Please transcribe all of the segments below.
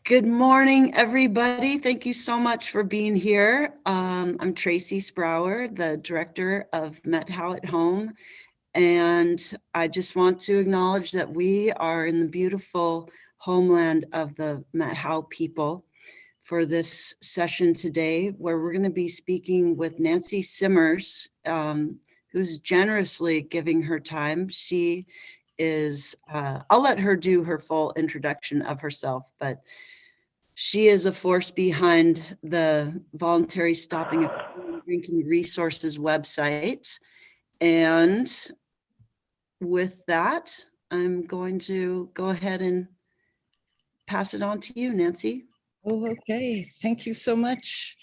Good morning, everybody. Thank you so much for being here. I'm Tracy Sprower, the director of Met How at Home. And I just want to acknowledge that we are in the beautiful homeland of the Met How people for this session today, where we're going to be speaking with Nancy Simmers, who's generously giving her time. She is, I'll let her do her full introduction of herself, but she is a force behind the Voluntary Stopping of Drinking Resources website. And with that, I'm going to go ahead and pass it on to you, Nancy. Oh, okay. Thank you so much.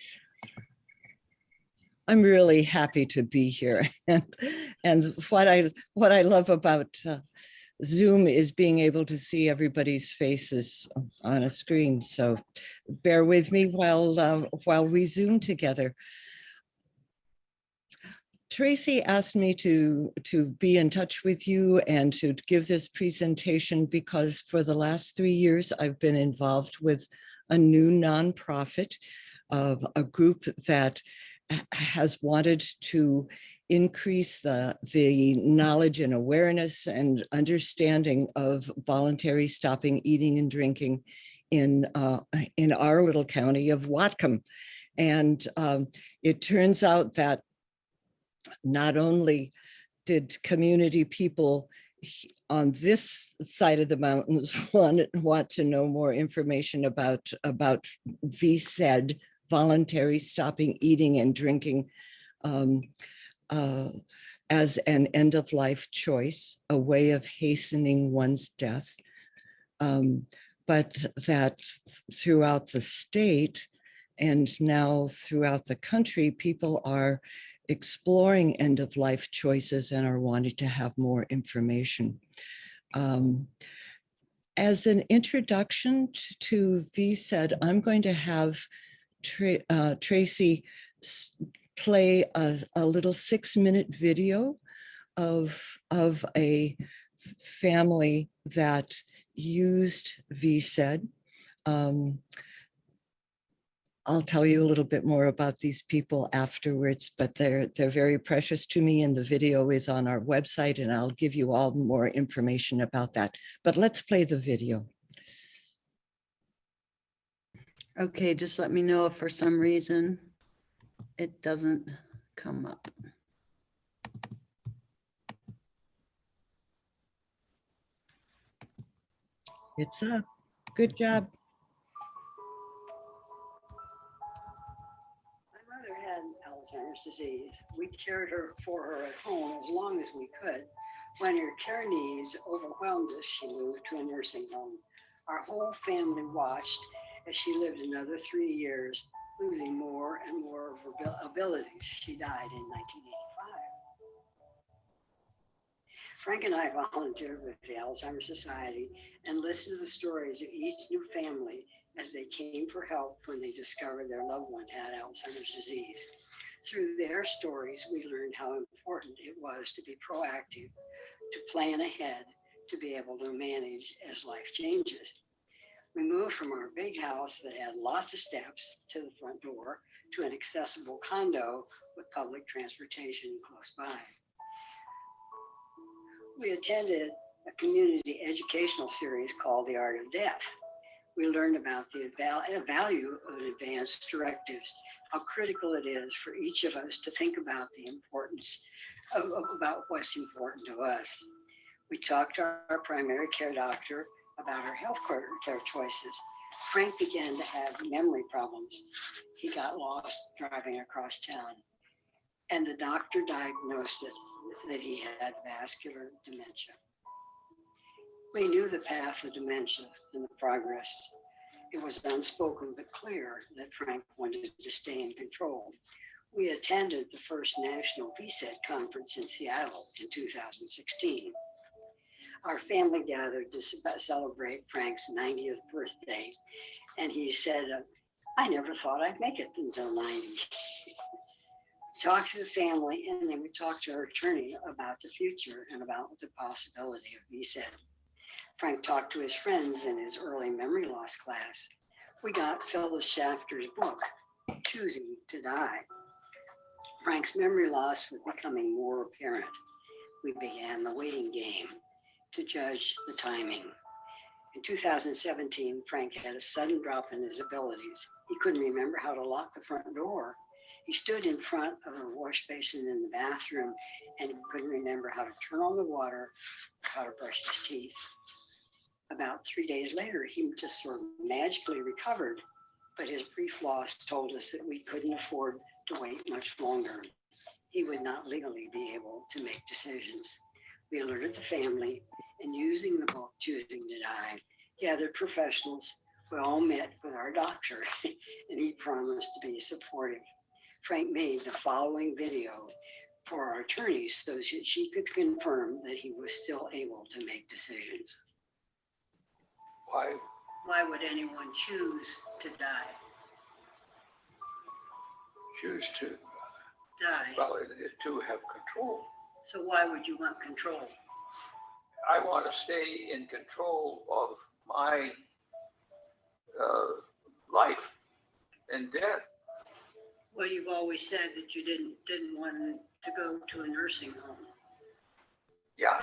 I'm really happy to be here. And what I love about Zoom is being able to see everybody's faces on a screen. So bear with me while we Zoom together. Tracy asked me to be in touch with you and to give this presentation because for the last 3 years, I've been involved with a new nonprofit of a group that has wanted to increase the knowledge and awareness and understanding of voluntary stopping eating and drinking in our little county of Whatcom. And it turns out that not only did community people on this side of the mountains want to know more information about VSED, voluntary stopping eating and drinking, as an end-of-life choice, a way of hastening one's death, but that throughout the state and now throughout the country, people are exploring end-of-life choices and are wanting to have more information. As an introduction to VSED, I'm going to have Tracy play a little 6-minute video of a family that used VSED. I'll tell you a little bit more about these people afterwards, but they're very precious to me, and the video is on our website, and I'll give you all more information about that. But let's play the video. Okay, just let me know if for some reason it doesn't come up. It's up. Good job. Alzheimer's disease. We cared for her at home as long as we could. When her care needs overwhelmed us, she moved to a nursing home. Our whole family watched as she lived another 3 years, losing more and more of her abilities. She died in 1985. Frank and I volunteered with the Alzheimer's Society and listened to the stories of each new family as they came for help when they discovered their loved one had Alzheimer's disease. Through their stories, we learned how important it was to be proactive, to plan ahead, to be able to manage as life changes. We moved from our big house that had lots of steps to the front door to an accessible condo with public transportation close by. We attended a community educational series called The Art of Death. We learned about the value of advanced directives, how critical it is for each of us to think about the importance about what's important to us. We talked to our primary care doctor about our health care choices. Frank began to have memory problems. He got lost driving across town, and the doctor diagnosed it that he had vascular dementia. We knew the path of dementia and the progress. It was unspoken but clear that Frank wanted to stay in control. We attended the first National VSED conference in Seattle in 2016. Our family gathered to celebrate Frank's 90th birthday, and he said, I never thought I'd make it until 90. Talk to the family, and then we talked to our attorney about the future and about the possibility of VSED. Frank talked to his friends in his early memory loss class. We got Phyllis Shafter's book, Choosing to Die. Frank's memory loss was becoming more apparent. We began the waiting game to judge the timing. In 2017, Frank had a sudden drop in his abilities. He couldn't remember how to lock the front door. He stood in front of a wash basin in the bathroom and he couldn't remember how to turn on the water, or how to brush his teeth. About 3 days later, he just sort of magically recovered, but his brief loss told us that we couldn't afford to wait much longer. He would not legally be able to make decisions. We alerted the family, and using the book, Choosing to Die, gathered professionals. We all met with our doctor, and he promised to be supportive. Frank made the following video for our attorneys so that she could confirm that he was still able to make decisions. Why would anyone choose to die? choose to, Die. well, to have control? So why would you want control? I want to stay in control of my life and death. Well, you've always said that you didn't want to go to a nursing home. Yeah,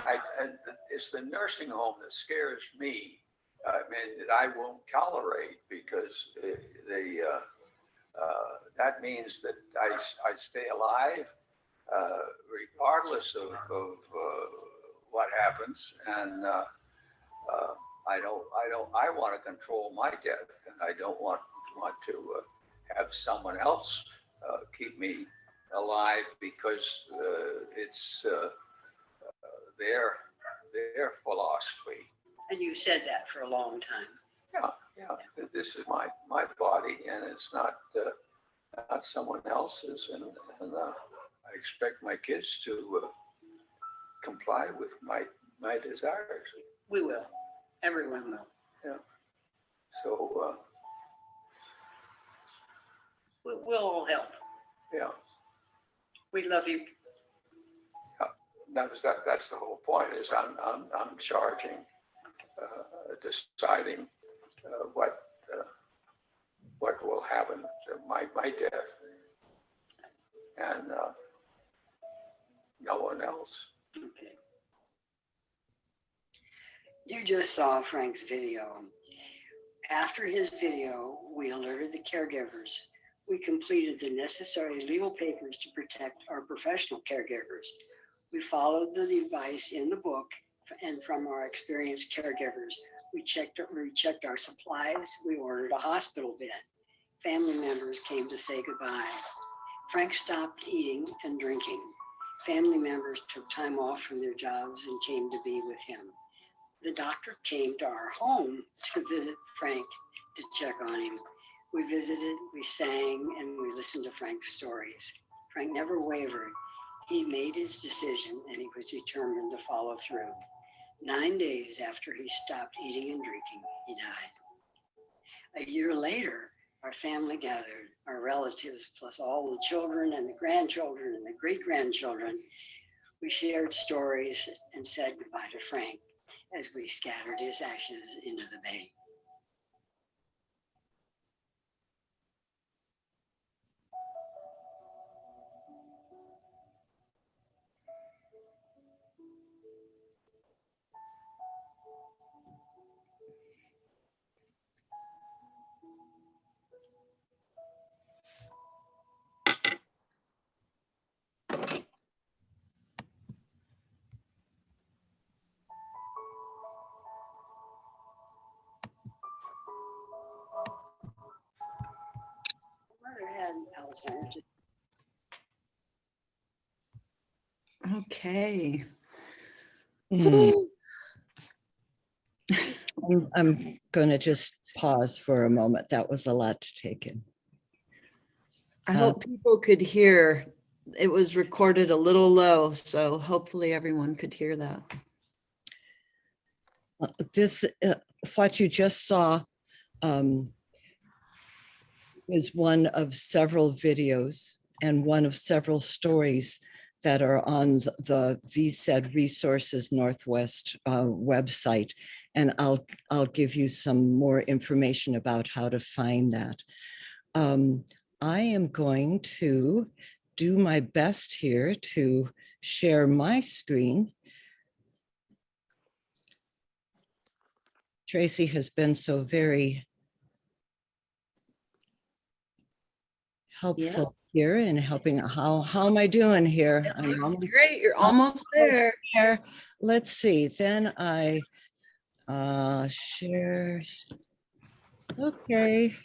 it's the nursing home that scares me. I mean, that I won't tolerate, because that means that I stay alive regardless of what happens, and I want to control my death, and I don't want to have someone else keep me alive, because it's their philosophy. And you said that for a long time. Yeah. This is my body, and it's not someone else's, and I expect my kids to comply with my desires. We will. Everyone will. Yeah. So We'll all help. yeah. We love you. That's the whole point. Is I'm charging, deciding what will happen to my death, and no one else. Okay. You just saw Frank's video. After his video, we alerted the caregivers. We completed the necessary legal papers to protect our professional caregivers. We followed the advice in the book, and from our experienced caregivers, we checked our supplies. We ordered a hospital bed. Family members came to say goodbye. Frank stopped eating and drinking. Family members took time off from their jobs and came to be with him. The doctor came to our home to visit Frank, to check on him. We visited, we sang, and we listened to Frank's stories. Frank never wavered. He made his decision, and he was determined to follow through. 9 days after he stopped eating and drinking, he died. A year later, our family gathered, our relatives, plus all the children and the grandchildren and the great-grandchildren. We shared stories and said goodbye to Frank as we scattered his ashes into the bay. Mother had Alzheimer's. Okay. I'm going to just pause for a moment. That was a lot to take in. I hope people could hear. It was recorded a little low, so hopefully everyone could hear that. This, what you just saw, is one of several videos and one of several stories that are on the VSED Resources Northwest website, and I'll give you some more information about how to find that. I am going to do my best here to share my screen. Tracy has been so very helpful here in helping. How am I doing here? It I'm looks almost great. You're almost there. there. Let's see. Then I share. Okay.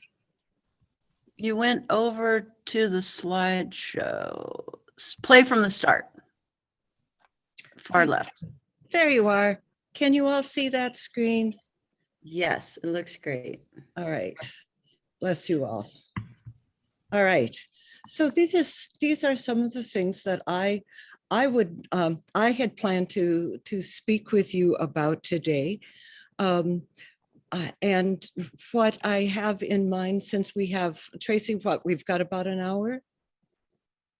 You went over to the slideshow. Play from the start. Far left. There you are. Can you all see that screen? Yes, it looks great. All right. Bless you all. All right. So these are some of the things that I had planned to speak with you about today. And what I have in mind, since we have, Tracy, we've got about an hour?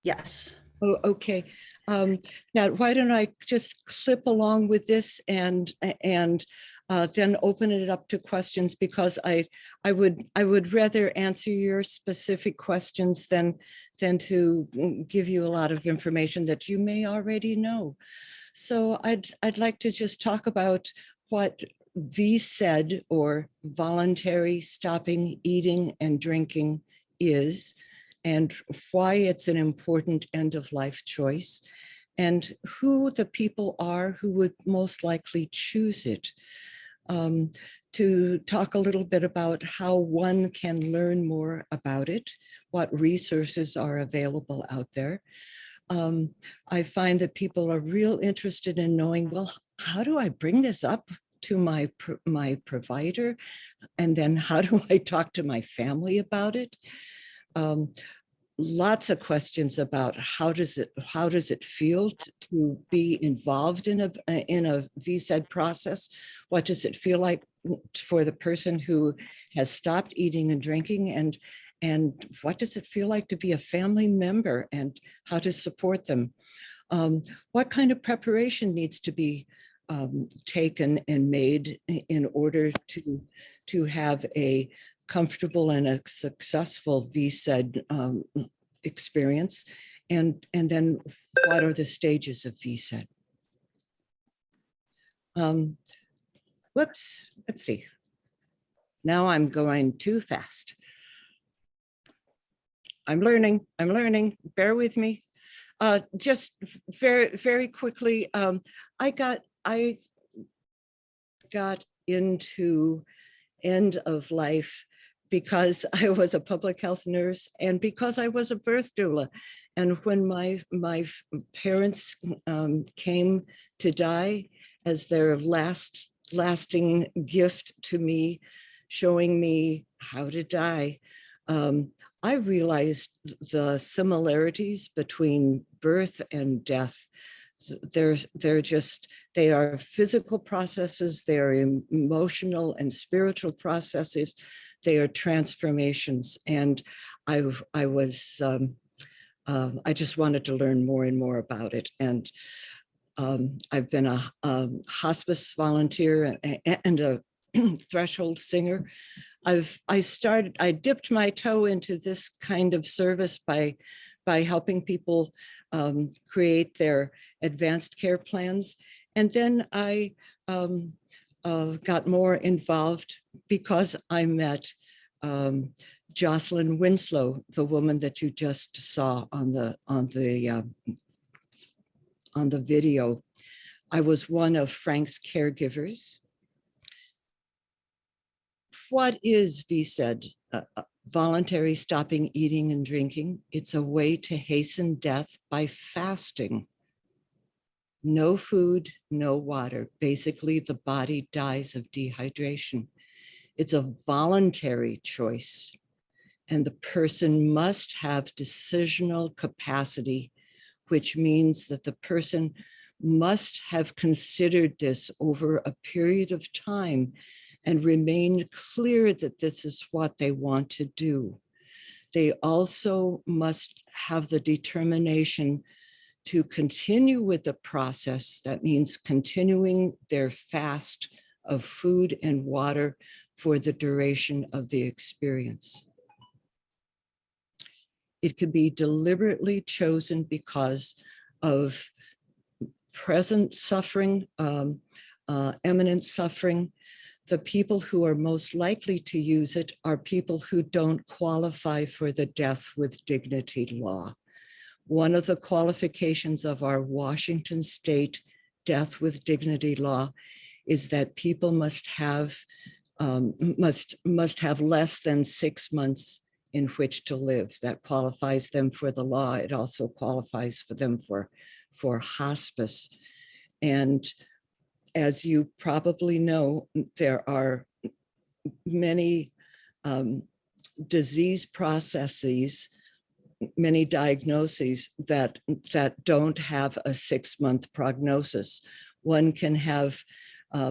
Yes. Oh, okay. Now, why don't I just clip along with this and then open it up to questions, because I would rather answer your specific questions than to give you a lot of information that you may already know. So I'd like to just talk about what VSED, or voluntary stopping eating and drinking, is, and why it's an important end-of-life choice, and who the people are who would most likely choose it. To talk a little bit about how one can learn more about it, what resources are available out there. I find that people are real interested in knowing, well, how do I bring this up to my provider? And then how do I talk to my family about it? Lots of questions about how does it feel to be involved in a VSED process? What does it feel like for the person who has stopped eating and drinking, and what does it feel like to be a family member, and how to support them? What kind of preparation needs to be taken and made in order to have a comfortable and a successful VSED experience, and then what are the stages of VSED? Whoops, let's see. Now I'm going too fast. I'm learning, bear with me. Just very quickly, I got into end of life because I was a public health nurse and because I was a birth doula. And when my parents came to die, as their lasting gift to me, showing me how to die, I realized the similarities between birth and death. They are physical processes, they are emotional and spiritual processes, they are transformations. And I just wanted to learn more and more about it. And I've been a hospice volunteer and a threshold singer. I dipped my toe into this kind of service by helping people create their advanced care plans. And then I got more involved because I met Jocelyn Winslow, the woman that you just saw on the video. I was one of Frank's caregivers. What is VSED? Voluntary stopping eating and drinking. It's a way to hasten death by fasting. No food, no water. Basically, the body dies of dehydration. It's a voluntary choice, and the person must have decisional capacity, which means that the person must have considered this over a period of time and remained clear that this is what they want to do. They also must have the determination to continue with the process. That means continuing their fast of food and water for the duration of the experience. It could be deliberately chosen because of present suffering, imminent suffering. The people who are most likely to use it are people who don't qualify for the death with dignity law. One of the qualifications of our Washington state death with dignity law is that people must have less than 6 months in which to live. That qualifies them for the law. It also qualifies for them for hospice. And as you probably know, there are many disease processes, many diagnoses that don't have a 6-month prognosis. One can have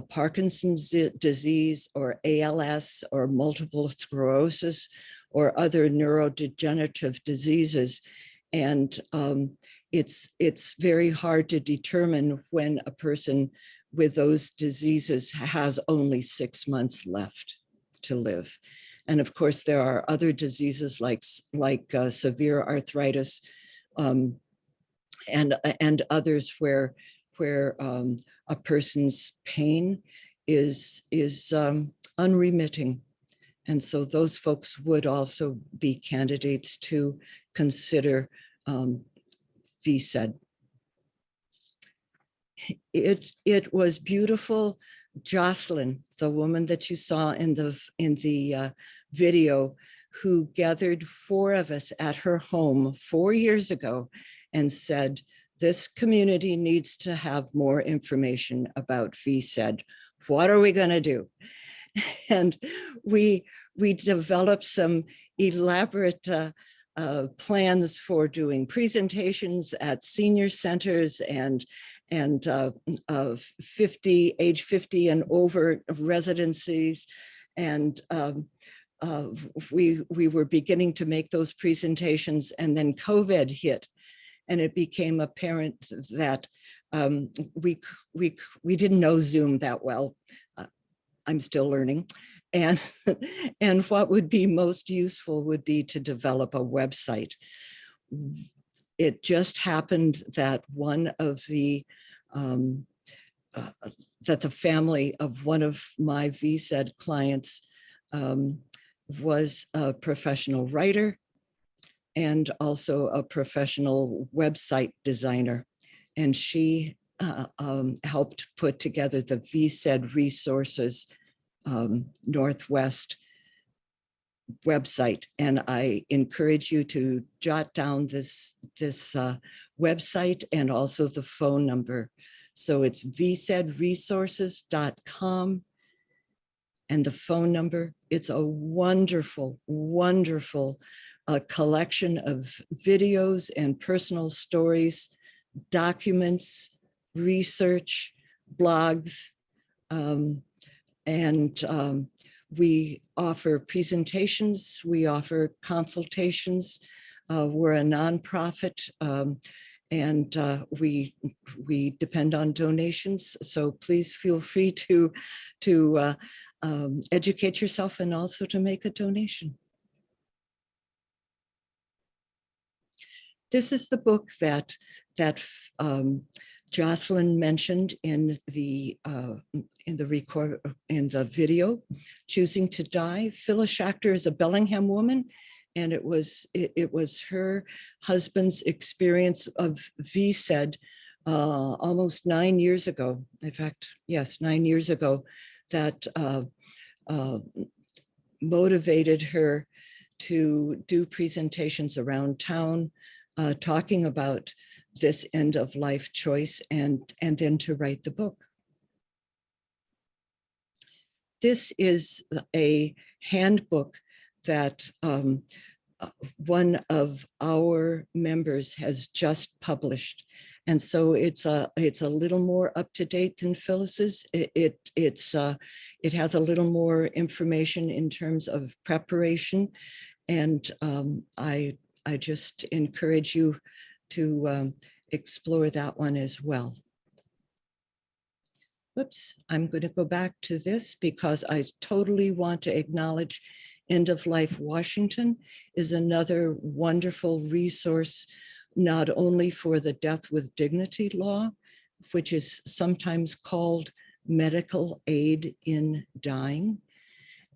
Parkinson's disease or ALS or multiple sclerosis or other neurodegenerative diseases. And it's very hard to determine when a person with those diseases has only 6 months left to live. And of course, there are other diseases like severe arthritis and others where a person's pain is unremitting. And so those folks would also be candidates to consider VSED. It was beautiful. Jocelyn, the woman that you saw in the video, who gathered 4 of us at her home 4 years ago and said, this community needs to have more information about VSED. What are we going to do? And we developed some elaborate plans for doing presentations at senior centers and age 50 and over residencies. And we were beginning to make those presentations, and then COVID hit. And it became apparent that we didn't know Zoom that well. I'm still learning. And what would be most useful would be to develop a website. It just happened that one of the, that the family of one of my VSED clients was a professional writer and also a professional website designer. And she helped put together the VSED Resources Northwest website. And I encourage you to jot down this website and also the phone number. So it's vsedresources.com. And the phone number, it's a wonderful, wonderful collection of videos and personal stories, documents, research, blogs, and we offer presentations, we offer consultations. We're a nonprofit, and we depend on donations. So please feel free to educate yourself and also to make a donation. This is the book that Jocelyn mentioned in the video, Choosing to Die. Phyllis Schachter is a Bellingham woman, and it was her husband's experience of VSED almost 9 years ago. In fact, yes, 9 years ago, that motivated her to do presentations around town, talking about this end of life choice, and then to write the book. This is a handbook that one of our members has just published. And so it's a little more up to date than Phyllis's. It has a little more information in terms of preparation. And I just encourage you to explore that one as well. Whoops, I'm going to go back to this because I totally want to acknowledge End of Life Washington is another wonderful resource, not only for the Death with Dignity law, which is sometimes called medical aid in dying.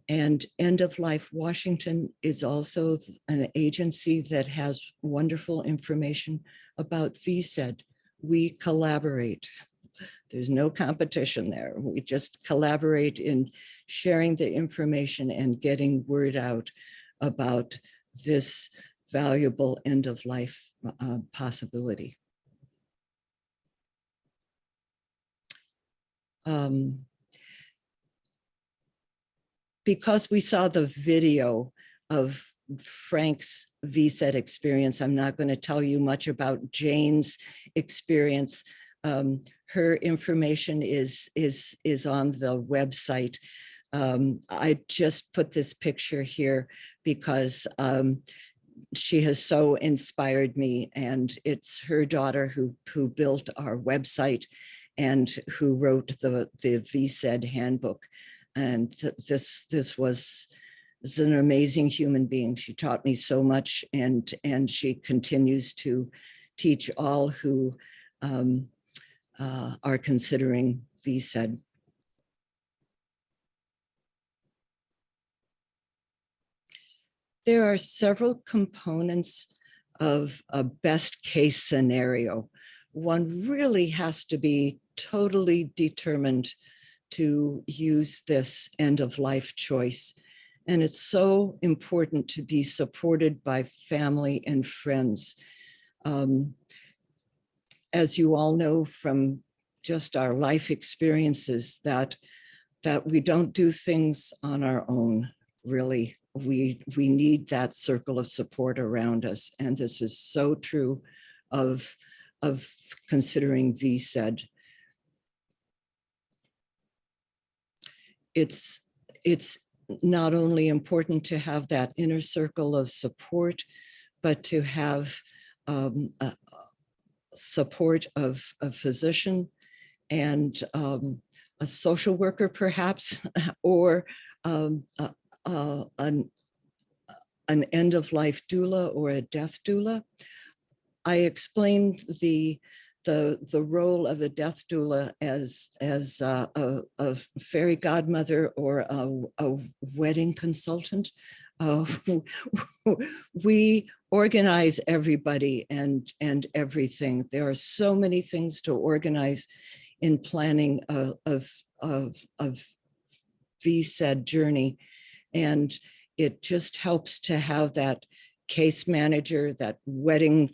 And End of Life Washington is also an agency that has wonderful information about VSED. We collaborate. There's no competition there. We just collaborate in sharing the information and getting word out about this valuable end of life possibility. Because we saw the video of Frank's VSED experience, I'm not going to tell you much about Jane's experience. Her information is on the website. I just put this picture here because she has so inspired me, and it's her daughter who built our website and who wrote the VSED handbook. And this is an amazing human being. She taught me so much, and she continues to teach all who are considering VSED. There are several components of a best case scenario. One really has to be totally determined to use this end of life choice. And it's so important to be supported by family and friends. As you all know from just our life experiences, that we don't do things on our own, really. We need that circle of support around us. And this is so true of considering VSED. It's not only important to have that inner circle of support, but to have support of a physician and a social worker, perhaps, or an end-of-life doula or a death doula. I explained the role of a death doula as a fairy godmother or a wedding consultant. We organize everybody and everything. There are so many things to organize in planning of VSED journey, and it just helps to have that case manager, that wedding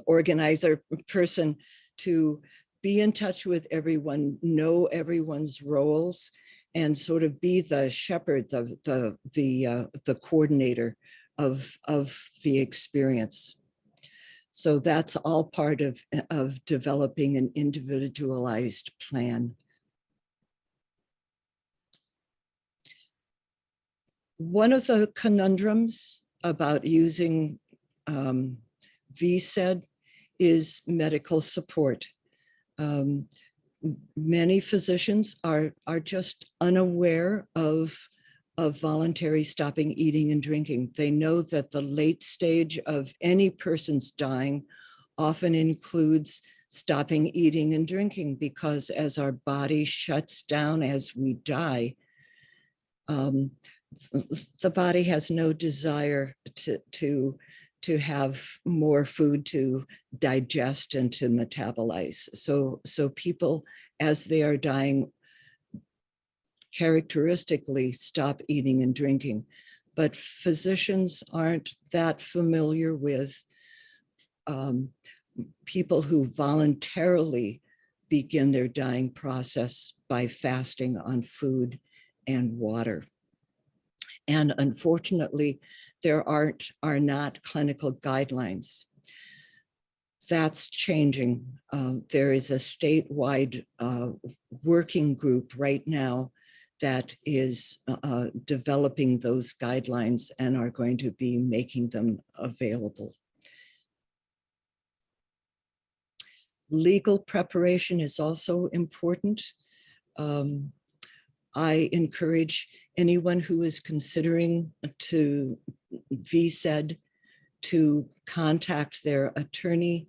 organizer person, to be in touch with everyone, know everyone's roles, and sort of be the shepherd, the coordinator of the experience. So that's all part of developing an individualized plan. One of the conundrums about using VSED is medical support. Many physicians are just unaware of voluntary stopping eating and drinking. They know that the late stage of any person's dying often includes stopping eating and drinking, because as our body shuts down as we die, the body has no desire to have more food to digest and to metabolize. So people, as they are dying, characteristically stop eating and drinking, but physicians aren't that familiar with people who voluntarily begin their dying process by fasting on food and water. And unfortunately, there are not clinical guidelines. That's changing. There is a statewide working group right now that is developing those guidelines and are going to be making them available. Legal preparation is also important. I encourage anyone who is considering to VSED to contact their attorney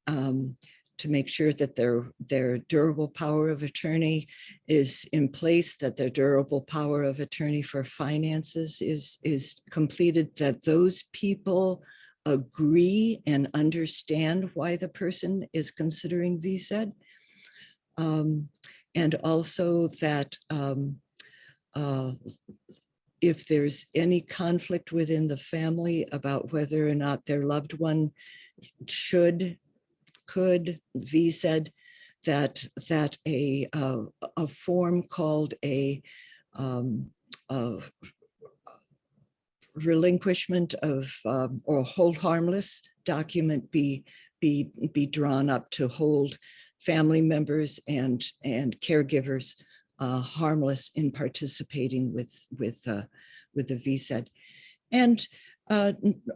to make sure that their durable power of attorney is in place, that their durable power of attorney for finances is completed, that those people agree and understand why the person is considering VSED. And also that if there's any conflict within the family about whether or not their loved one could VSED, that a form called a relinquishment of or hold harmless document be drawn up to hold family members and caregivers harmless in participating with the VSED. And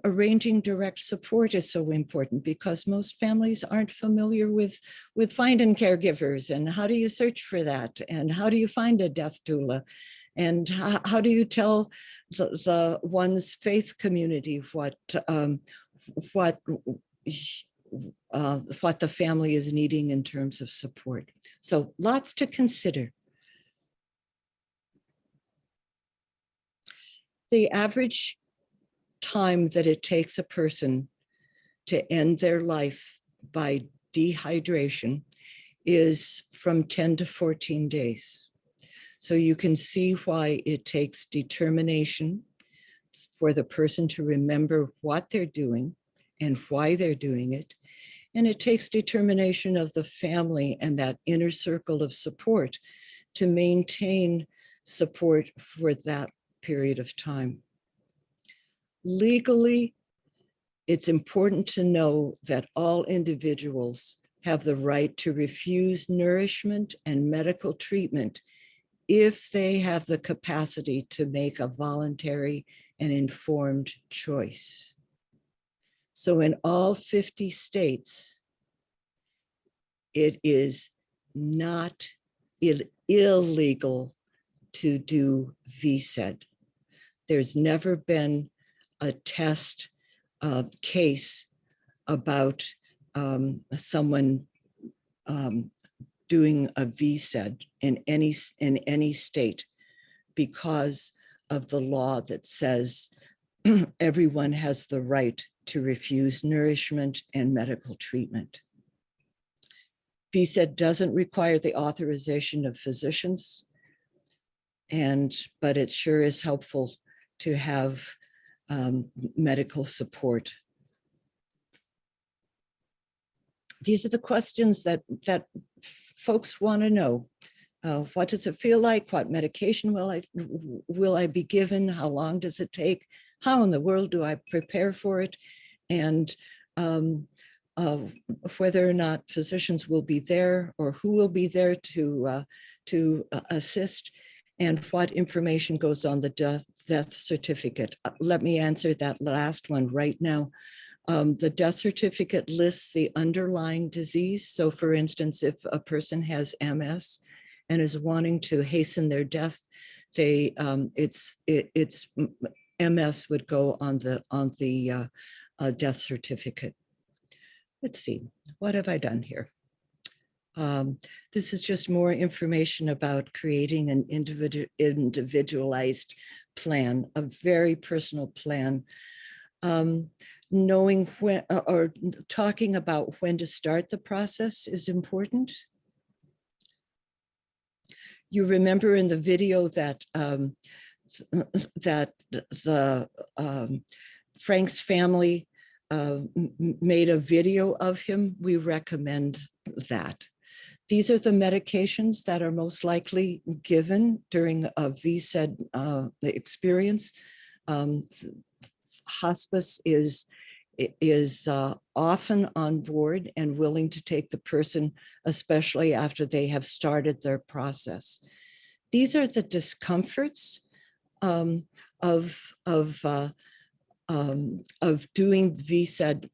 arranging direct support is so important because most families aren't familiar with finding caregivers, and how do you search for that, and how do you find a death doula, and how do you tell the one's faith community what the family is needing in terms of support. So lots to consider. The average time that it takes a person to end their life by dehydration is from 10 to 14 days. So you can see why it takes determination for the person to remember what they're doing and why they're doing it. And it takes determination of the family and that inner circle of support to maintain support for that period of time. Legally, it's important to know that all individuals have the right to refuse nourishment and medical treatment if they have the capacity to make a voluntary and informed choice. So in all 50 states, it is not illegal to do VSED. There's never been a test case about someone doing a VSED in any state because of the law that says everyone has the right to refuse nourishment and medical treatment. VSED doesn't require the authorization of physicians, but it sure is helpful to have medical support. These are the questions that folks want to know. What does it feel like? What medication will I be given? How long does it take? How in the world do I prepare for it? And whether or not physicians will be there or who will be there to assist, and what information goes on the death certificate. Let me answer that last one right now. The death certificate lists the underlying disease. So for instance, if a person has MS and is wanting to hasten their death, MS would go on the death certificate. Let's see, what have I done here? This is just more information about creating an individualized plan, a very personal plan. Knowing when, or talking about when to start the process is important. You remember in the video that Frank's family made a video of him. We recommend that. These are the medications that are most likely given during a VSED experience. Hospice is often on board and willing to take the person, especially after they have started their process. These are the discomforts of doing VSED,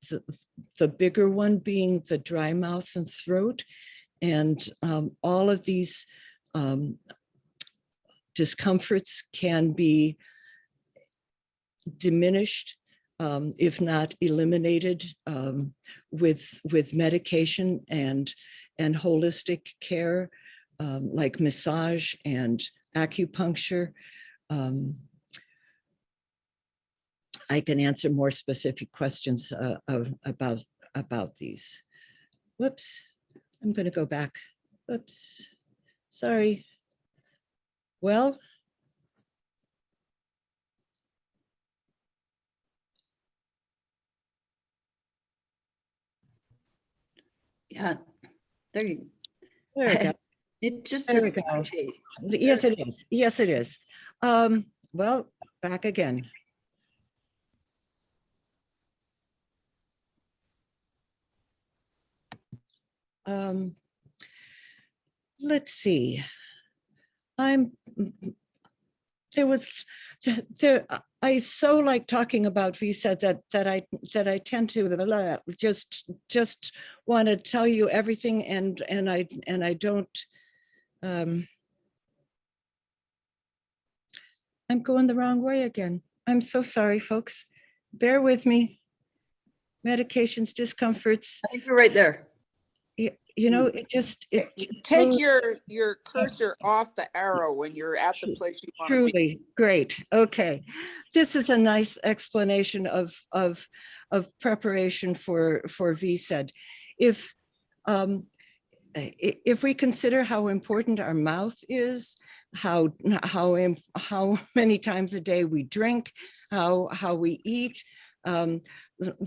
the bigger one being the dry mouth and throat. And all of these discomforts can be diminished, if not eliminated, with medication and holistic care, like massage and acupuncture. I can answer more specific questions about these. Whoops, I'm going to go back. Whoops, sorry. Well, Yeah, there you there we go. It just There we is go. touchy. Yes, it is. Yes, it is. Well, back again. Let's see. I so like talking about VSED that I tend to just want to tell you everything, and I don't. I'm going the wrong way again. I'm so sorry, folks. Bear with me. Medications, discomforts. I think you're right there. You know, it just Take goes your cursor off the arrow when you're at the place you want to be. truly great. Okay, this is a nice explanation of preparation for VSED. If we consider how important our mouth is, how many times a day we drink, how we eat,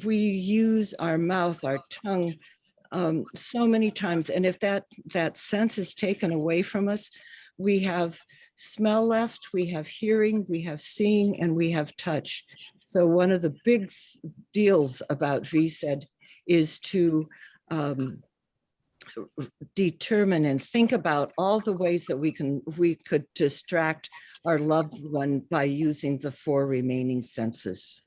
we use our mouth, our tongue, so many times. And if that sense is taken away from us, we have smell left, we have hearing, we have seeing, and we have touch. So one of the big deals about VSED is to determine and think about all the ways that we could distract our loved one by using the 4 remaining senses.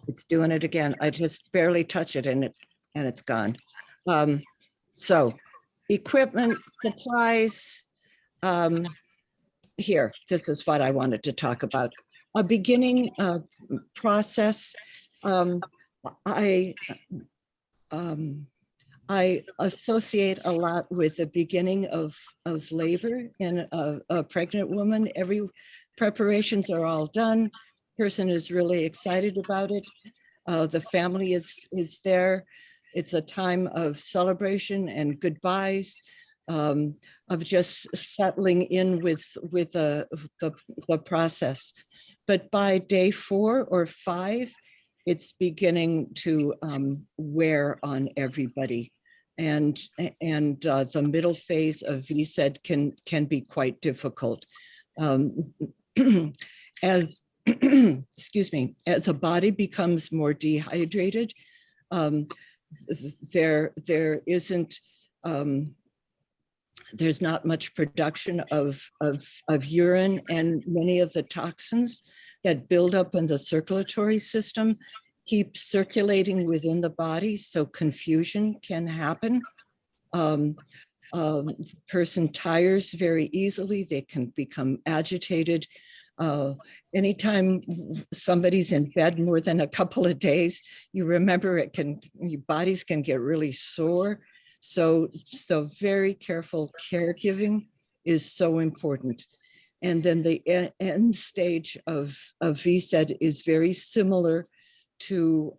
It's doing it again. I just barely touch it and it's gone. So equipment, supplies, here, this is what I wanted to talk about. A beginning process. I associate a lot with the beginning of labor in a pregnant woman. Every preparations are all done. Person is really excited about it. The family is there. It's a time of celebration and goodbyes, of just settling in with the process. But by day 4 or 5, it's beginning to wear on everybody. And the middle phase of VSED can be quite difficult. As excuse me, as a body becomes more dehydrated, there isn't, there's not much production of urine, and many of the toxins that build up in the circulatory system keep circulating within the body, so confusion can happen. Person tires very easily, they can become agitated. Anytime somebody's in bed more than a couple of days, you remember your bodies can get really sore. So very careful caregiving is so important. And then the end stage of VSED is very similar to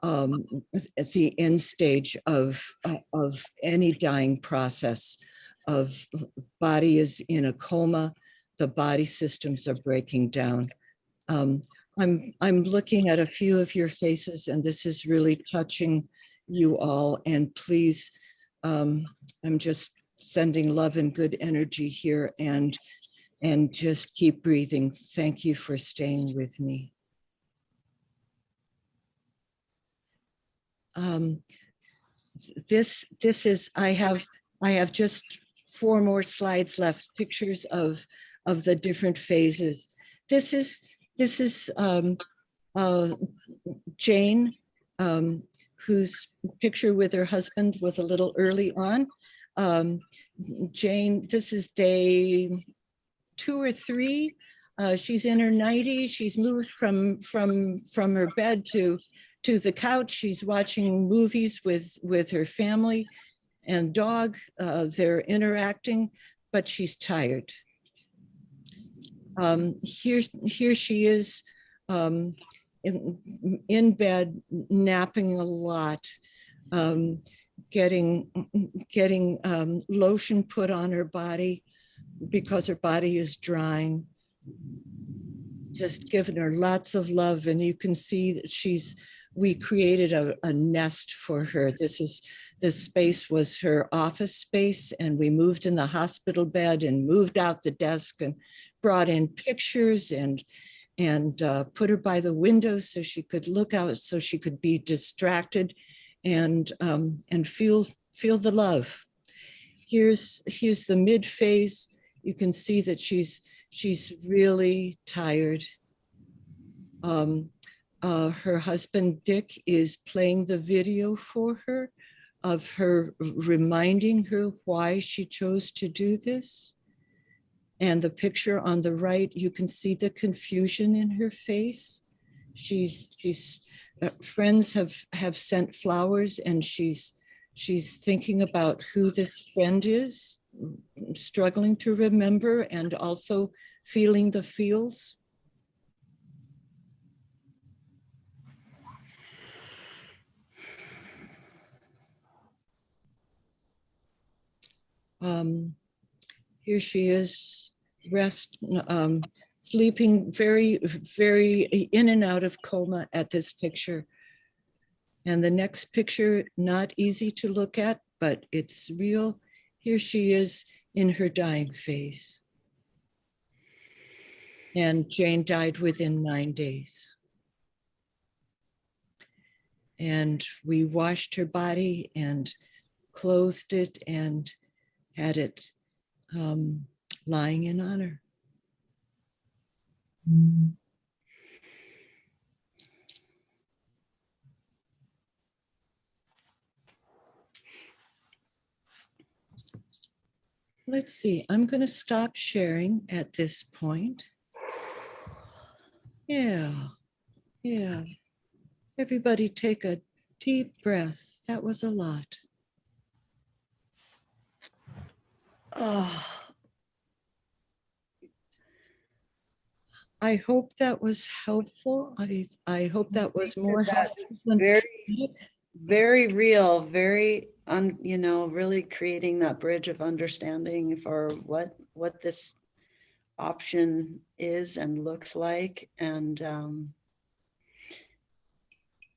the end stage of any dying process. Of body is in a coma, the body systems are breaking down. I'm looking at a few of your faces, and this is really touching you all. And please, I'm just sending love and good energy here, and just keep breathing. Thank you for staying with me. This is, I have just 4 more slides left, pictures of the different phases. this is Jane, whose picture with her husband was a little early on. Jane, this is day 2 or 3. She's in her 90s. She's moved from her bed to the couch. She's watching movies with her family and dog. They're interacting, but she's tired. Here she is in bed, napping a lot, getting lotion put on her body because her body is drying. Just giving her lots of love, and you can see that we created a nest for her. This space was her office space, and we moved in the hospital bed and moved out the desk and brought in pictures and put her by the window so she could look out, so she could be distracted and feel the love. Here's the mid phase. You can see that she's really tired. Her husband, Dick, is playing the video for her of her reminding her why she chose to do this. And the picture on the right, you can see the confusion in her face. Friends have sent flowers, and she's thinking about who this friend is, struggling to remember, and also feeling the feels. Here she is, sleeping very, very in and out of coma at this picture. And the next picture, not easy to look at, but it's real. Here she is in her dying phase. And Jane died within 9 days. And we washed her body and clothed it and had it lying in honor. Let's see, I'm going to stop sharing at this point. Yeah. Everybody take a deep breath. That was a lot. Oh. I hope that was helpful. I hope that was more helpful than very real, very, really creating that bridge of understanding for what this option is and looks like. And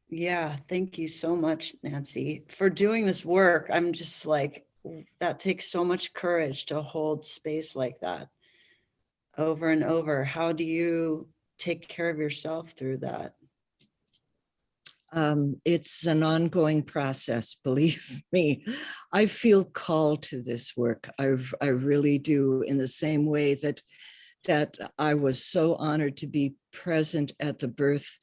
yeah, thank you so much, Nancy, for doing this work. I'm just like, that takes so much courage to hold space like that over and over. How do you take care of yourself through that? It's an ongoing process, believe me. I feel called to this work. I really do, in the same way that I was so honored to be present at the birth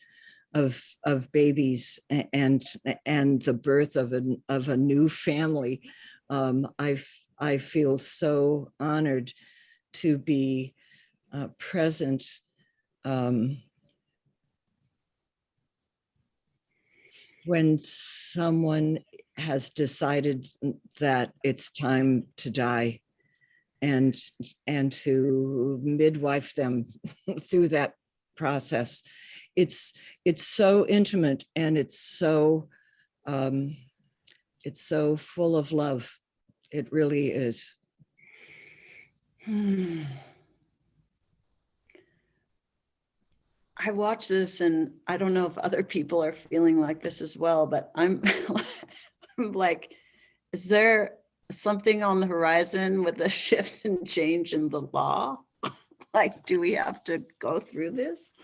of babies and the birth of a new family. I feel so honored to be present when someone has decided that it's time to die, and to midwife them through that process. It's so intimate, and it's so full of love. It really is. I watch this, and I don't know if other people are feeling like this as well, but I'm like, is there something on the horizon with a shift and change in the law? Like, do we have to go through this?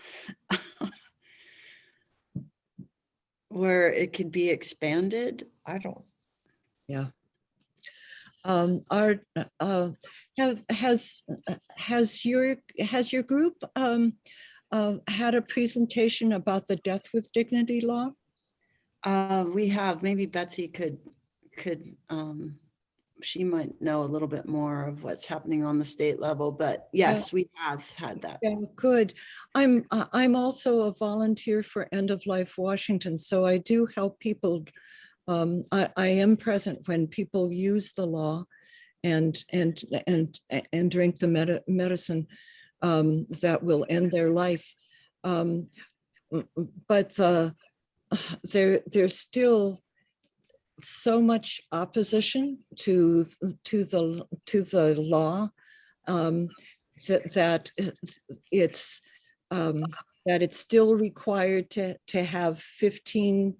Where it could be expanded? I don't. Yeah. Are has your group had a presentation about the Death with Dignity law? We have, maybe Betsy could, she might know a little bit more of what's happening on the state level, but yes, we have had that. Yeah, good. I'm also a volunteer for End of Life Washington, so I do help people. I am present when people use the law and drink the medicine that will end their life. But there's still so much opposition to the law that it's still required to have 15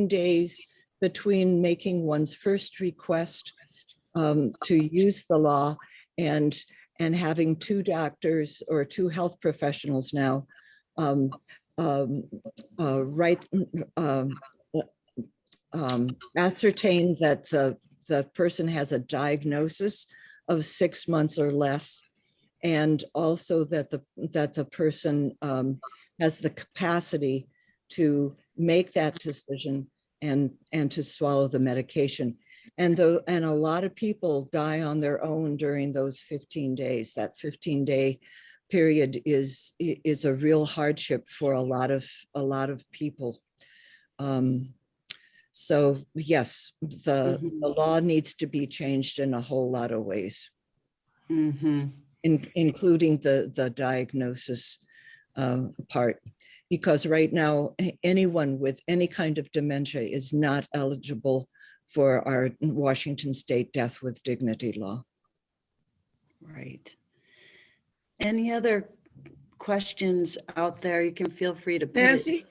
days between making one's first request to use the law and having 2 doctors or 2 health professionals now ascertain that the person has a diagnosis of 6 months or less, and also that the person has the capacity to make that decision and to swallow the medication. And a lot of people die on their own during those 15 days. That 15-day period is a real hardship for a lot of people. So yes, the law needs to be changed in a whole lot of ways, including the diagnosis part, because right now anyone with any kind of dementia is not eligible for our Washington State Death with Dignity law. Right. Any other questions out there? You can feel free to put Nancy,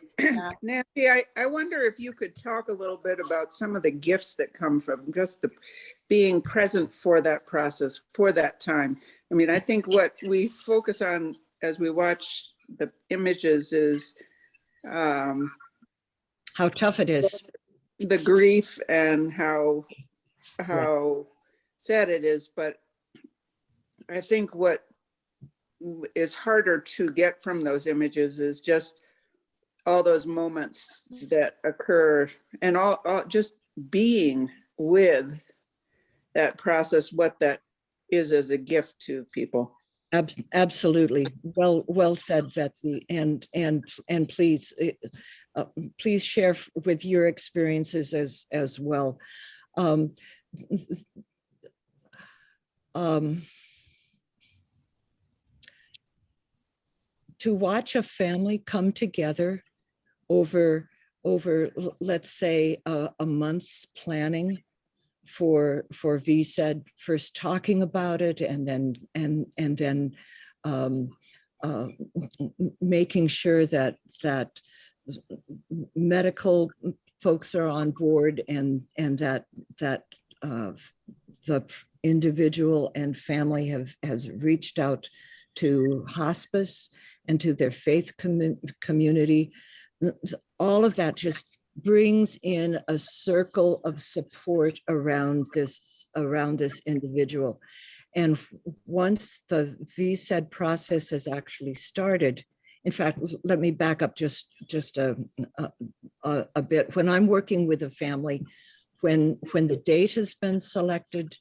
it. I wonder if you could talk a little bit about some of the gifts that come from just the being present for that process, for that time. I mean, I think what we focus on as we watch the images is how tough it is. The grief and how sad it is. But I think what is harder to get from those images is just all those moments that occur and all just being with that process, what that is as a gift to people. Absolutely. Well said, Betsy. And please share with your experiences as well. To watch a family come together over let's say a month's planning for VSED, first talking about it and then making sure that medical folks are on board and that the individual and family has reached out to hospice and to their faith community. All of that just brings in a circle of support around this individual. And once the VSED process has actually started, in fact, let me back up just a bit. When I'm working with a family, when the date has been selected,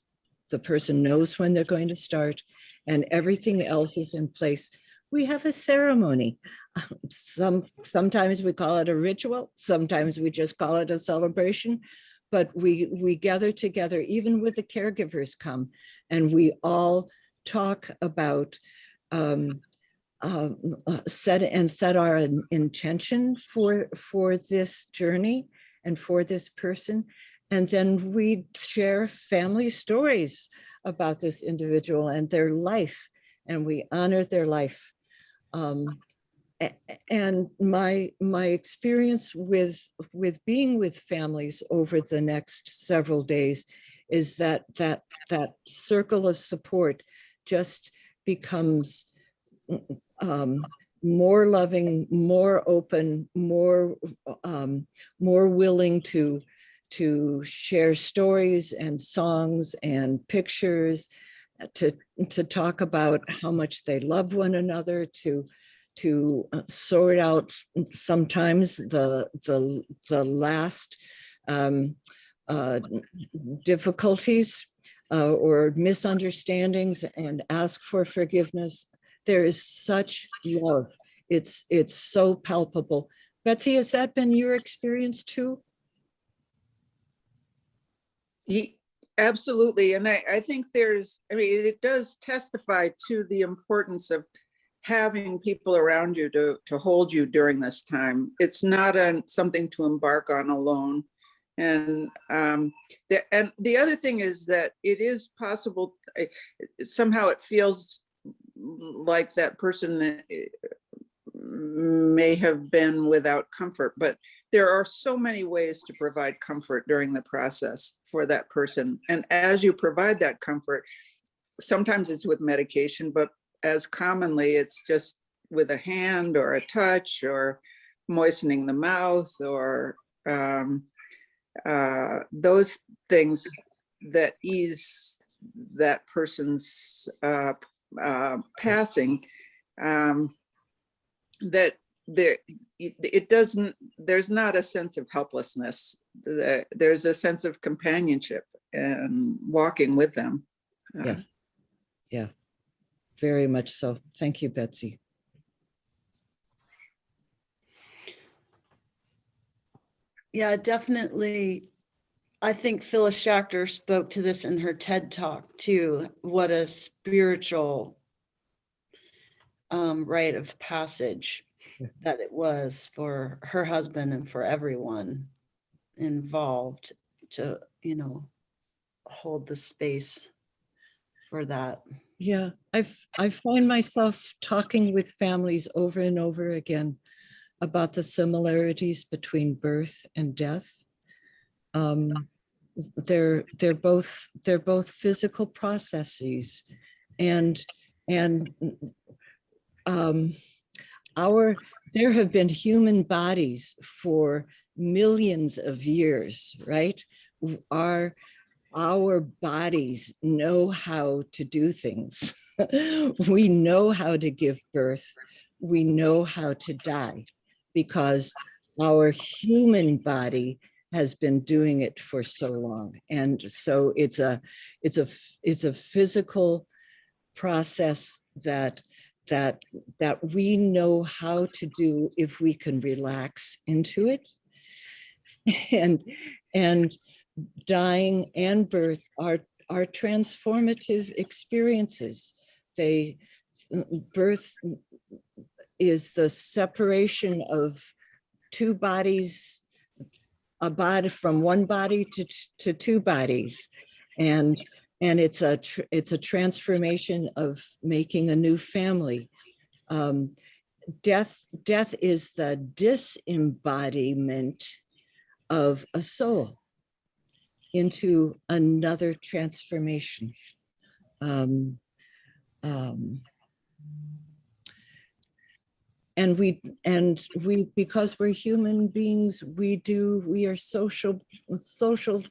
the person knows when they're going to start, and everything else is in place, we have a ceremony. Sometimes we call it a ritual, sometimes we just call it a celebration, but we gather together, even with the caregivers come, and we all talk about set our intention for this journey and for this person. And then we share family stories about this individual and their life, and we honor their life. And my experience with being with families over the next several days is that circle of support just becomes more loving, more open, more willing to share stories and songs and pictures, to talk about how much they love one another, to sort out sometimes the last difficulties or misunderstandings, and ask for forgiveness. There is such love. It's so palpable. Betsy, has that been your experience too? Absolutely. And I think it does testify to the importance of having people around you to hold you during this time. It's not something to embark on alone. And the other thing is that it is possible, somehow it feels like that person may have been without comfort, but there are so many ways to provide comfort during the process for that person. And as you provide that comfort, sometimes it's with medication, but as commonly it's just with a hand or a touch or moistening the mouth or those things that ease that person's passing, that there's not a sense of helplessness. There's a sense of companionship and walking with them. Yes. Yeah, very much so. Thank you, Betsy. Yeah, definitely. I think Phyllis Schachter spoke to this in her TED Talk too. What a spiritual rite of passage that it was for her husband and for everyone involved to, hold the space for that. Yeah, I find myself talking with families over and over again about the similarities between birth and death. They're both physical processes, and there have been human bodies for millions of years, right? Our bodies know how to do things. We know how to give birth. We know how to die, because our human body has been doing it for so long. And so it's a physical process that we know how to do if we can relax into it. And dying and birth are transformative experiences. Birth is the separation of two bodies, a body from one body to two bodies, and it's a transformation of making a new family. Death is the disembodiment of a soul into another transformation. And we, because we're human beings, we are social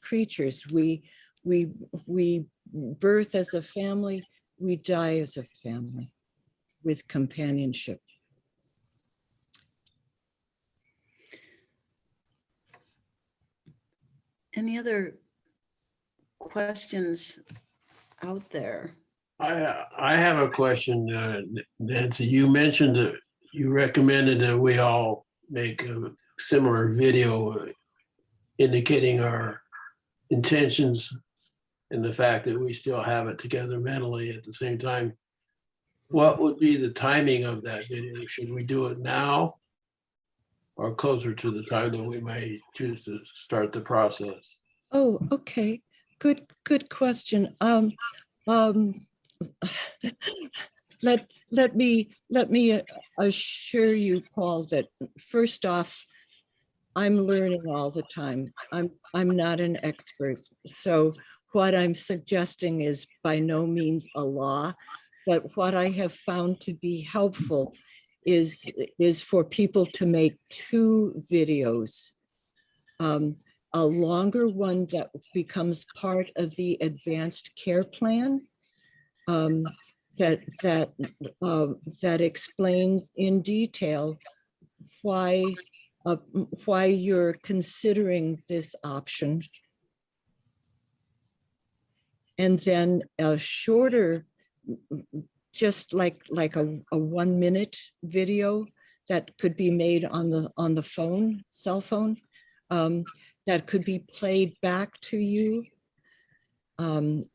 creatures. We birth as a family, we die as a family with companionship. Any other questions out there? I have a question, Nancy. You mentioned that you recommended that we all make a similar video indicating our intentions and the fact that we still have it together mentally at the same time. What would be the timing of that video? Should we do it now or closer to the time that we may choose to start the process? Oh, okay. Good question. Let me assure you, Paul, that first off, I'm learning all the time. I'm not an expert. So what I'm suggesting is by no means a law, but what I have found to be helpful is for people to make two videos. a longer one that becomes part of the advanced care plan, that explains in detail why you're considering this option. And then a shorter, just like a 1 minute video that could be made on the phone, cell phone, that could be played back to you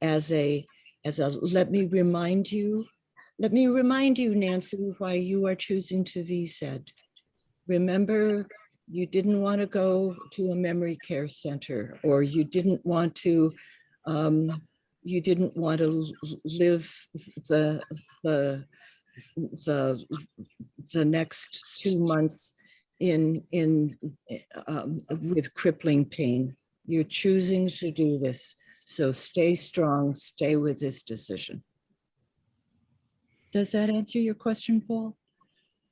as a let me remind you, Nancy, why you are choosing to VSED. Remember, you didn't want to go to a memory care center, or you didn't want to live the next 2 months with crippling pain. You're choosing to do this. So stay strong, stay with this decision. Does that answer your question, Paul?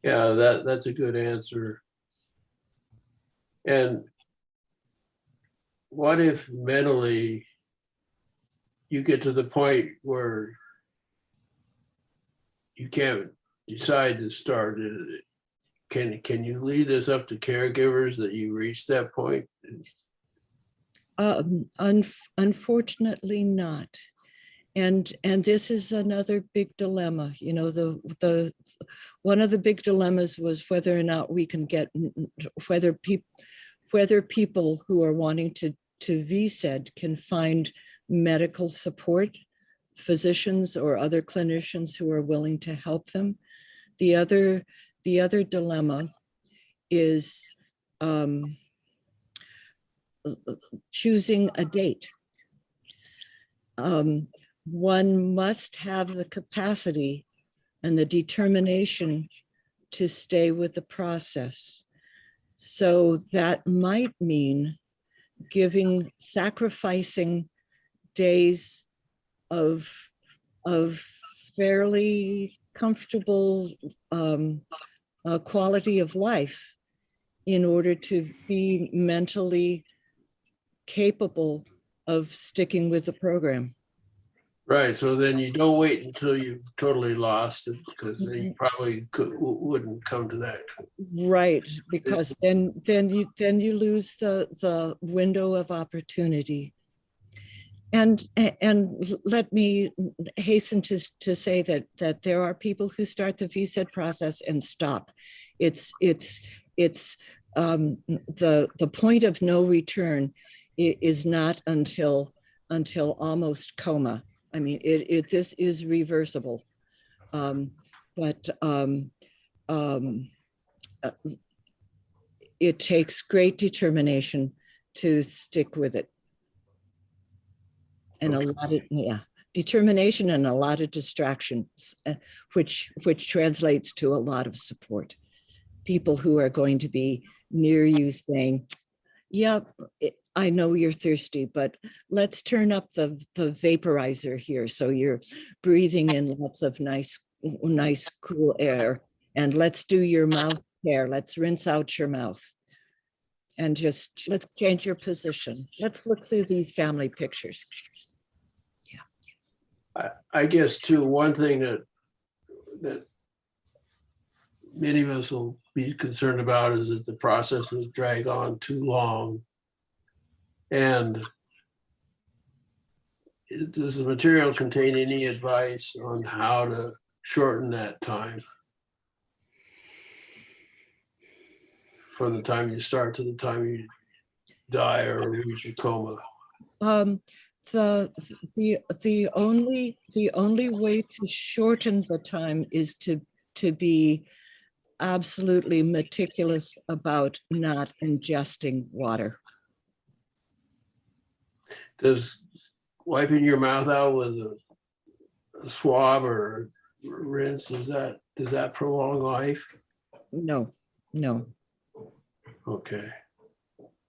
Yeah, that's a good answer. And what if mentally you get to the point where you can't decide to start it? Can you leave this up to caregivers that you reach that point? Unfortunately not. And this is another big dilemma. You know, one of the big dilemmas was whether or not we can get, whether people who are wanting to VSED can find medical support, physicians or other clinicians who are willing to help them. The other dilemma is choosing a date. One must have the capacity and the determination to stay with the process. So that might mean sacrificing days of fairly comfortable quality of life in order to be mentally capable of sticking with the program. Right, so then you don't wait until you've totally lost it, because then you probably wouldn't come to that. Right, because then you lose the window of opportunity. And let me hasten to say that there are people who start the VSED process and stop. It's the point of no return is not until almost coma. I mean, this is reversible, but it takes great determination to stick with it. And a lot of, determination and a lot of distractions, which translates to a lot of support. People who are going to be near you saying, yeah, I know you're thirsty, but let's turn up the vaporizer here so you're breathing in lots of nice cool air, and let's do your mouth care. Let's rinse out your mouth, and just let's change your position. Let's look through these family pictures. I guess too, one thing that many of us will be concerned about is that the process will drag on too long. And does the material contain any advice on how to shorten that time from the time you start to the time you die or reach a coma? The only way to shorten the time is to be absolutely meticulous about not ingesting water. Does wiping your mouth out with a swab or rinse, does that prolong life? No. Okay.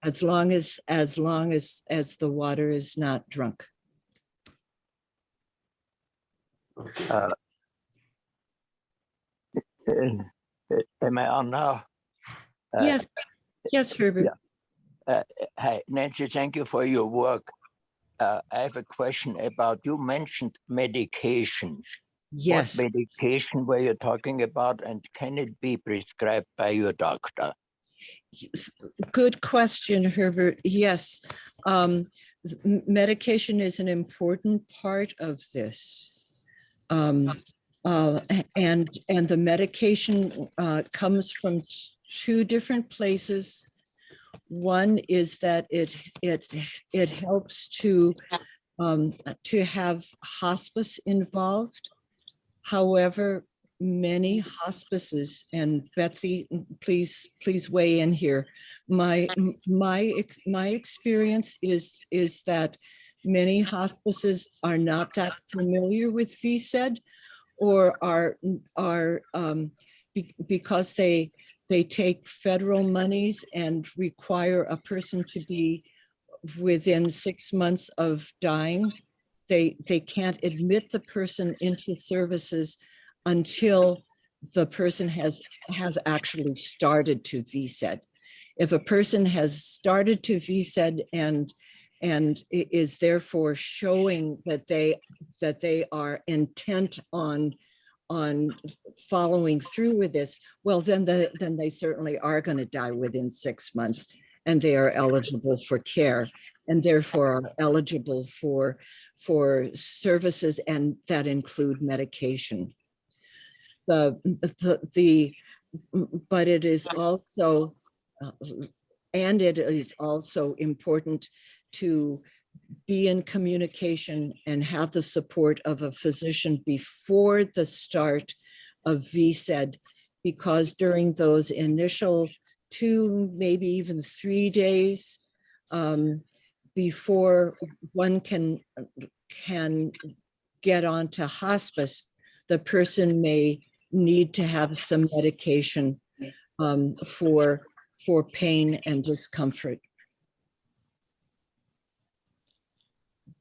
As long as the water is not drunk. Okay. Am I on now? Yes, Herbert. yeah. Hi, Nancy, thank you for your work. I have a question about, you mentioned medication. What Yes, medication were you talking about, and can it be prescribed by your doctor? good question, Herbert. Yes, medication is an important part of this. And the medication comes from two different places. One is that it helps to have hospice involved. However, many hospices, and Betsy, please weigh in here. My experience is that many hospices are not that familiar with VSED, or are because they take federal monies and require a person to be within 6 months of dying. They can't admit the person into services until the person has actually started to VSED. If a person has started to VSED and is therefore showing that they are intent on following through with this, well, then they certainly are going to die within 6 months, and they are eligible for care, and therefore are eligible for services, and that include medication. But it is also important to be in communication and have the support of a physician before the start of VSED, because during those initial 2, maybe even 3 days before one can get onto hospice, the person may need to have some medication for pain and discomfort.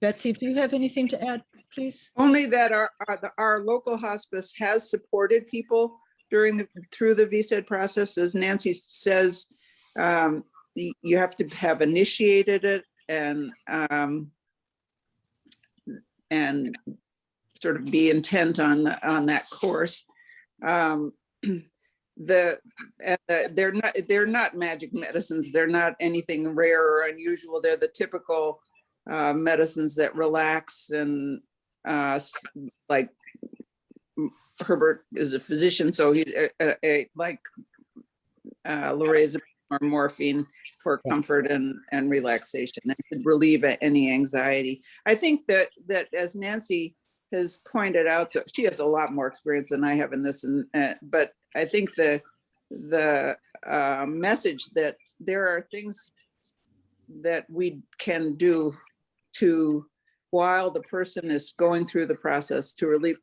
Betsy, do you have anything to add, please? Only that our local hospice has supported people through the VSED process. As Nancy says, you have to have initiated it and sort of be intent on that course. They're not magic medicines. They're not anything rare or unusual. They're the typical medicines that relax, and like Herbert is a physician, so he's like lorazepam or morphine for comfort and relaxation, and to relieve any anxiety. I think that as Nancy has pointed out, so she has a lot more experience than I have in this, but I think the message that there are things that we can do while the person is going through the process to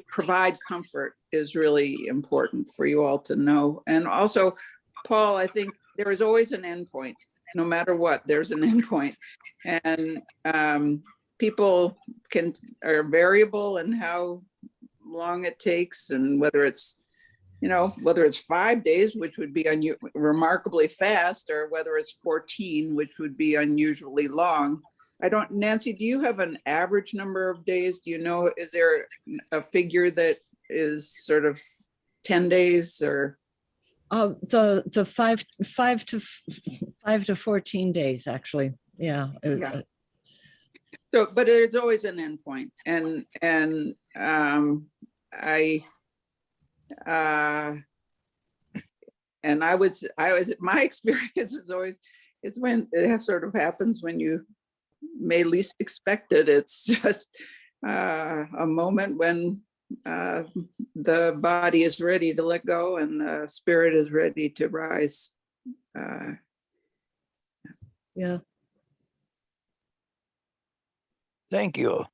provide comfort is really important for you all to know. And also, Paul, I think there is always an endpoint. No matter what, there's an endpoint, and people are variable in how long it takes, and whether it's 5 days, which would be remarkably fast, or whether it's 14, which would be unusually long. Nancy, do you have an average number of days? Do you know, is there a figure that is sort of 10 days or? The 5 to 14 days, actually. Yeah. Yeah. So, but it's always an endpoint, and my experience is always, it's when it sort of happens when you may least expect it. It's just a moment when the body is ready to let go and the spirit is ready to rise. Yeah. Thank you.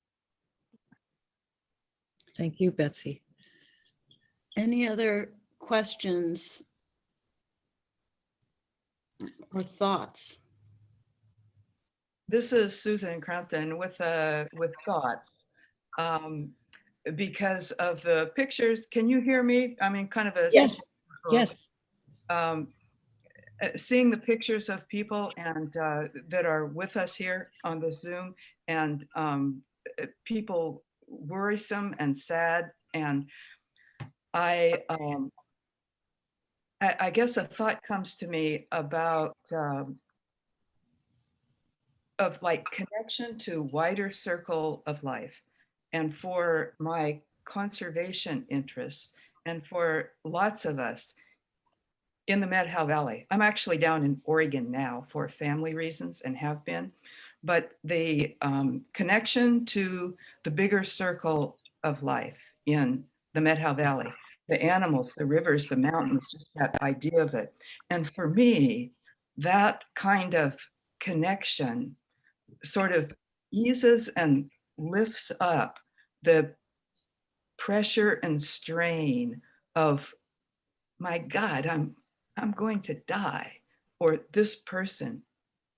Thank you, Betsy. Any other questions or thoughts? This is Susan Crampton with thoughts. Because of the pictures, can you hear me? I mean, kind of a yes. Yes. seeing the pictures of people and that are with us here on the Zoom, and people worrisome and sad, and I guess a thought comes to me about of like connection to wider circle of life, and for my conservation interests, and for lots of us in the Medhow Valley. I'm actually down in Oregon now for family reasons and have been, but the connection to the bigger circle of life in the Medhow Valley, the animals, the rivers, the mountains, just that idea of it. And for me, that kind of connection sort of eases and lifts up the pressure and strain of, my God, I'm going to die, or this person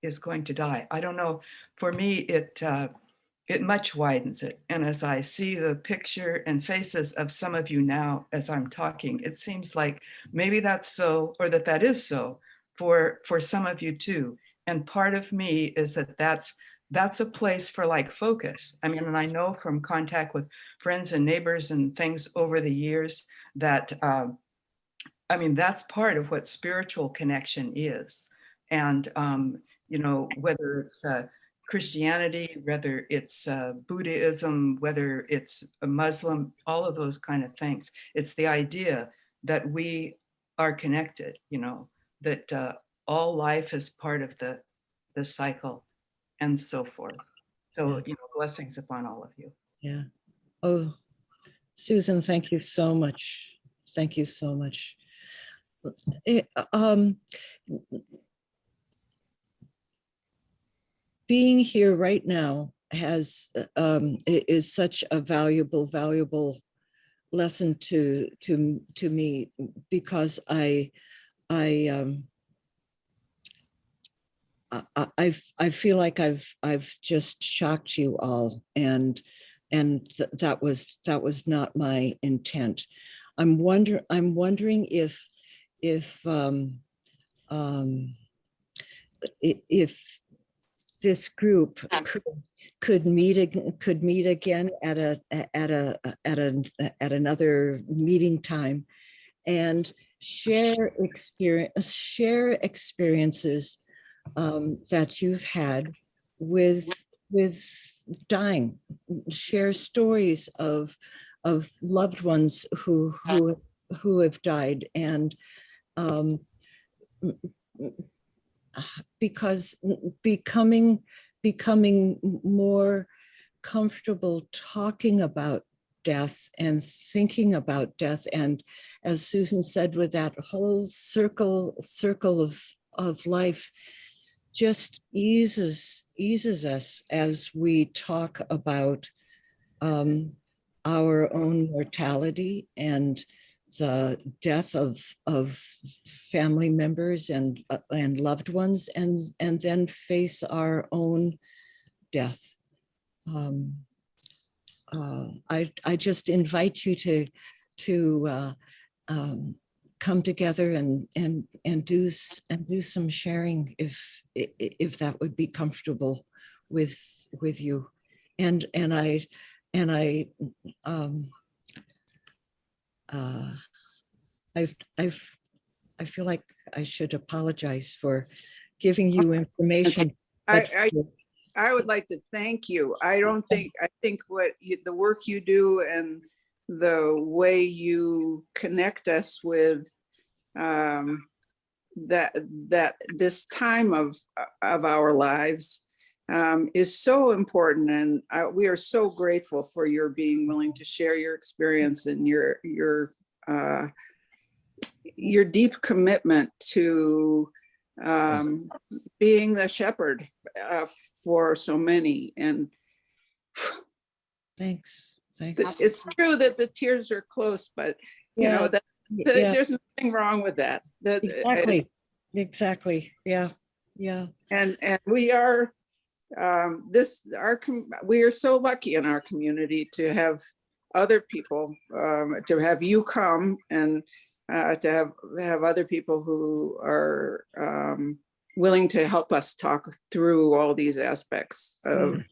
is going to die. I don't know. For me, it much widens it. And as I see the picture and faces of some of you now as I'm talking, it seems like maybe that's so, or that is so for some of you too. And part of me is that that's a place for like focus. I mean, and I know from contact with friends and neighbors and things over the years that, I mean, that's part of what spiritual connection is. And, you know, whether it's Christianity, whether it's Buddhism, whether it's a Muslim, all of those kind of things. It's the idea that we are connected, you know, that all life is part of the cycle and so forth. So, you know, blessings upon all of you. Yeah. Oh, Susan, thank you so much. Thank you so much. Being here right now is such a valuable lesson to me, because I feel like I've just shocked you all, and that was not my intent. I'm wondering if this group could meet again at another meeting time and share experiences that you've had with dying, share stories of loved ones who have died, and because becoming more comfortable talking about death and thinking about death, and as Susan said, with that whole circle of life, just eases us as we talk about our own mortality and the death of family members and loved ones, and then face our own death. I just invite you to come together and do some sharing if that would be comfortable with you, and I feel like I should apologize for giving you information. I would like to thank you. I think the work you do and the way you connect us with that this time of our lives is so important, and we are so grateful for your being willing to share your experience and your deep commitment to being the shepherd for so many. And thanks. It's true that the tears are close, but you know that there's nothing wrong with that. Exactly. Yeah. And we are we are so lucky in our community to have other people, to have you come and to have other people who are willing to help us talk through all these aspects of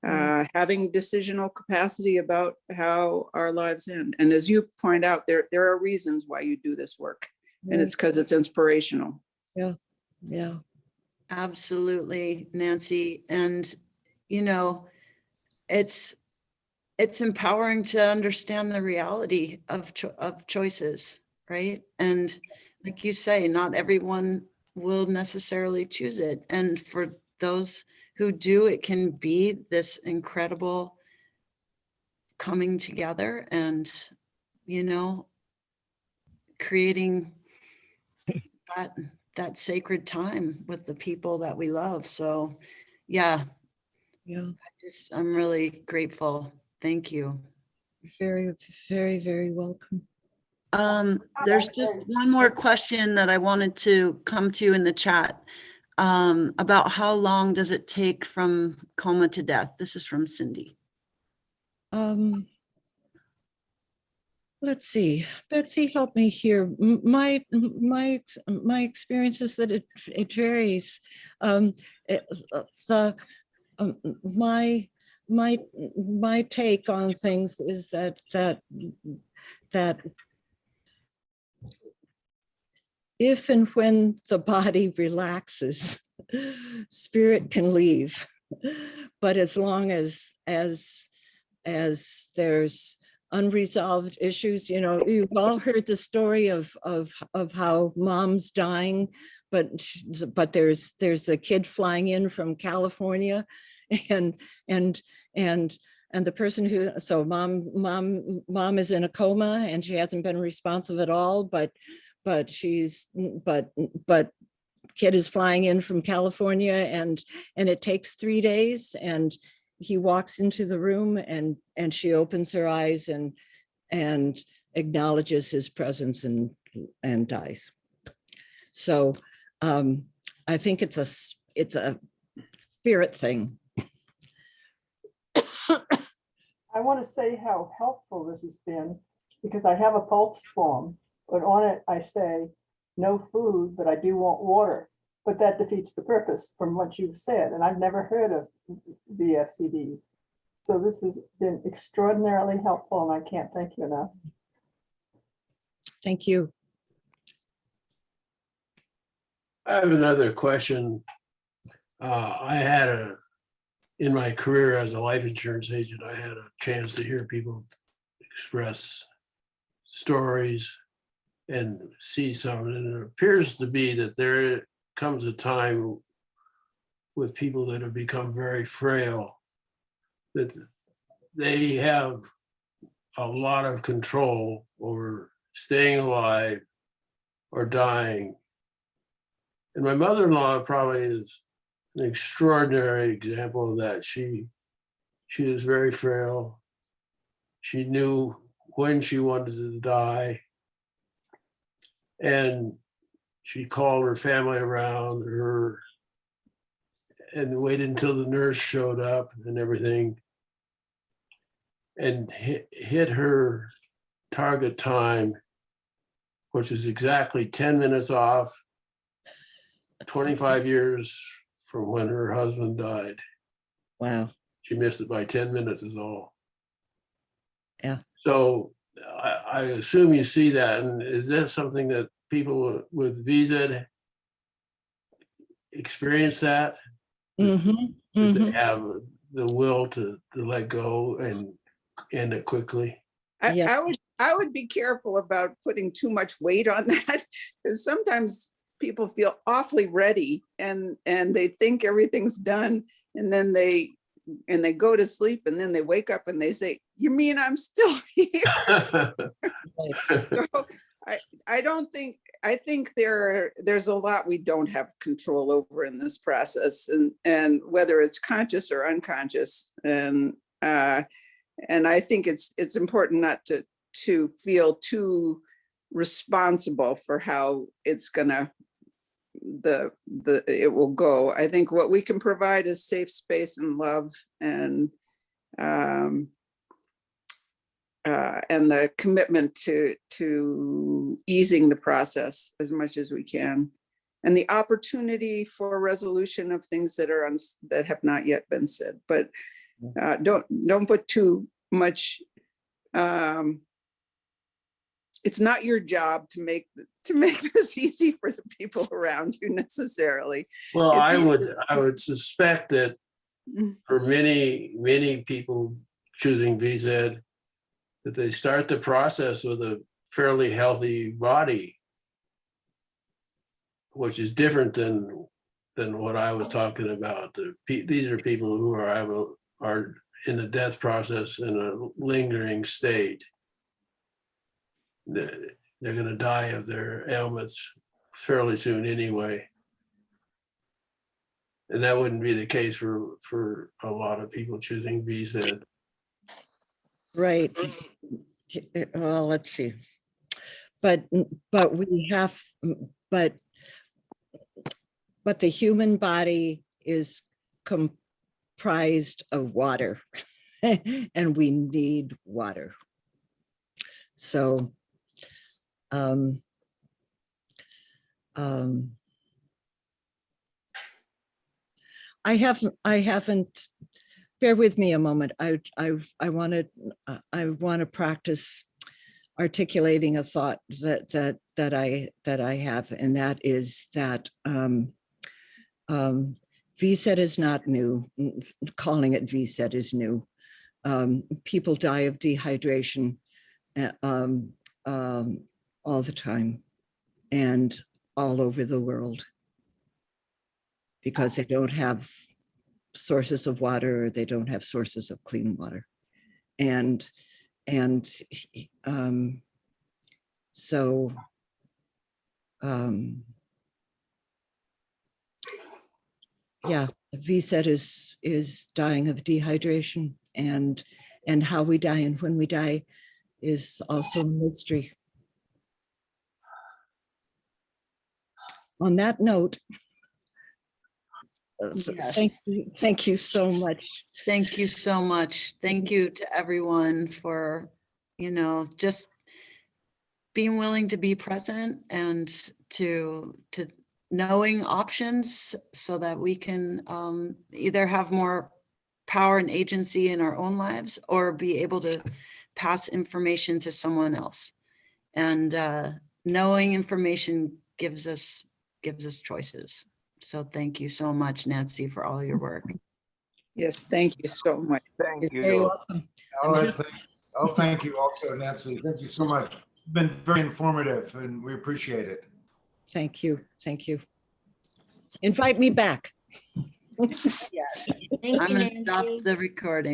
having decisional capacity about how our lives end. And as you point out, there are reasons why you do this work, and it's because it's inspirational. Yeah, yeah. Absolutely, Nancy. And, you know, it's empowering to understand the reality of choices, right? And like you say, not everyone will necessarily choose it. And for those who do, it can be this incredible coming together and, you know, creating that sacred time with the people that we love. So yeah, Yeah. I'm really grateful. Thank you. Very, very, very welcome. There's just one more question that I wanted to come to in the chat about how long does it take from coma to death? This is from Cindy. Let's see, Betsy, help me here. My experience is that it varies. My take on things is that if and when the body relaxes, spirit can leave. But as long as there's unresolved issues, you know, you've all heard the story of how mom's dying, but there's a kid flying in from California, and the person who, so mom is in a coma and she hasn't been responsive at all, but kid is flying in from California, and it takes 3 days, and he walks into the room and she opens her eyes and acknowledges his presence and dies. So I think it's a spirit thing. I want to say how helpful this has been, because I have a pulse form, but on it I say no food, but I do want water. But that defeats the purpose from what you've said. And I've never heard of VSED. So this has been extraordinarily helpful, and I can't thank you enough. Thank you. I have another question. In my career as a life insurance agent, I had a chance to hear people express stories and see some, and it appears to be that there comes a time with people that have become very frail that they have a lot of control over staying alive or dying. And my mother-in-law probably is an extraordinary example of that. She was very frail. She knew when she wanted to die. And she called her family around her and waited until the nurse showed up and everything, and hit her target time, which is exactly 10 minutes off, 25 years from when her husband died. Wow. She missed it by 10 minutes is all. Yeah. So I assume you see that. And is that something that people with VSED experience that? Mm-hmm. They have the will to let go and end it quickly? Yeah. I would be careful about putting too much weight on that, because sometimes people feel awfully ready and they think everything's done, and then they go to sleep, and then they wake up and they say, "You mean I'm still here?" So I think there's a lot we don't have control over in this process, and whether it's conscious or unconscious, and I think it's important not to feel too responsible for how it's gonna it will go. I think what we can provide is safe space and love, and and the commitment to easing the process as much as we can, and the opportunity for resolution of things that are that have not yet been said. But don't put too much. It's not your job to make this easy for the people around you necessarily. Well, It's I would suspect that for many people choosing VSED, that they start the process with a fairly healthy body, which is different than what I was talking about. These are people who are in the death process in a lingering state. They're going to die of their ailments fairly soon anyway. And that wouldn't be the case for a lot of people choosing VSED. Right. Well, let's see. But the human body is comprised of water and we need water. So I haven't, bear with me a moment. I want to practice articulating a thought that I have, and that is that VSED is not new. Calling it VSED is new. People die of dehydration all the time and all over the world because they don't have sources of water, or they don't have sources of clean water. So yeah, VSED is dying of dehydration, and how we die and when we die is also a mystery. On that note, Yes. thank you so much. Thank you so much. Thank you to everyone for, just being willing to be present and to knowing options so that we can either have more power and agency in our own lives or be able to pass information to someone else. And knowing information gives us choices. So thank you so much, Nancy, for all your work. Yes, thank you so much. Thank You're very you. welcome. All right, thank you also, Nancy. Thank you so much. It's been very informative and we appreciate it. Thank you. Thank you. Invite me back. Yes. I'm going to stop the recording.